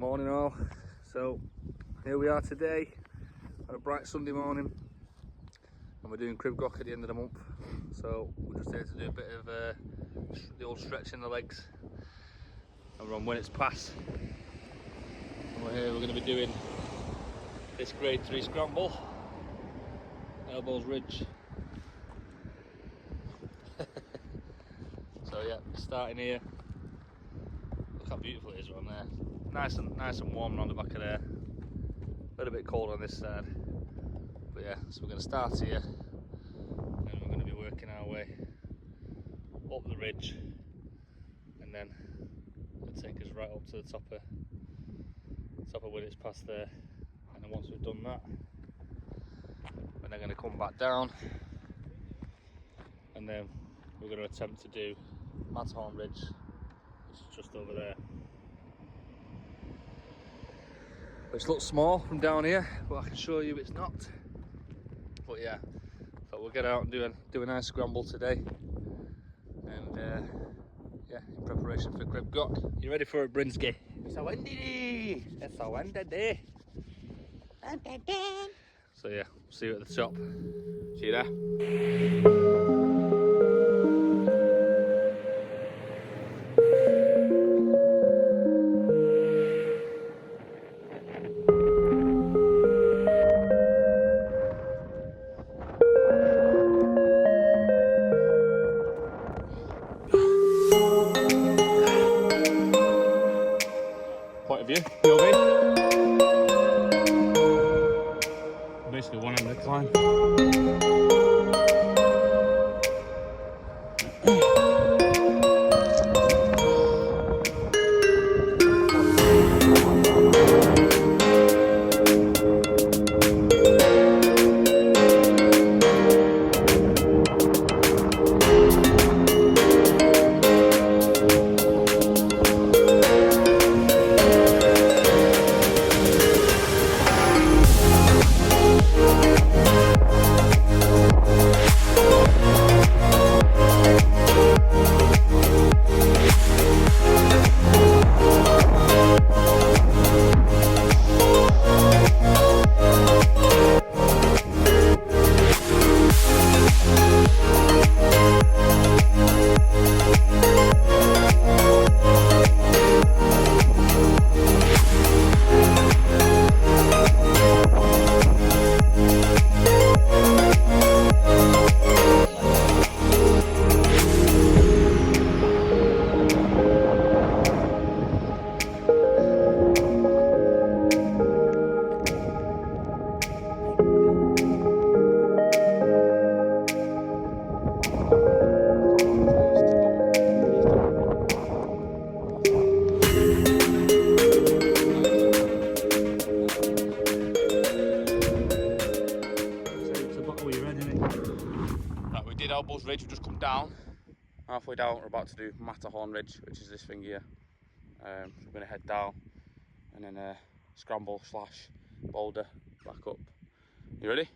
Morning all. So here we are today on a bright Sunday morning, and we're doing crib rock at the end of the month. So we're just here to do a bit of the old stretch in the legs, and we're on when it's past. And we're here. We're going to be doing this grade 3 scramble, elbows ridge. So yeah, starting here. Look how beautiful it is around there. Nice and warm around the back of there. A little bit cold on this side. But yeah, so we're going to start here, and then we're going to be working our way up the ridge, and then it'll take us right up to the top of when it's past there. And then once we've done that, we're then going to come back down, and then we're going to attempt to do Matterhorn Ridge, which is just over there. Which looks small from down here, but I can show you it's not. But yeah, so we'll get out and do a nice scramble today, and yeah, in preparation for crib rock. You ready for it, Brinsky? It's a windy day. It's a windy day. So yeah, see you at the top. See you there. Point of view, POV. Basically one end of the climb. Right, we did Elbows Ridge, we've just come down. Halfway down, we're about to do Matterhorn Ridge, which is this thing here. We're going to head down and then scramble / boulder back up. You ready?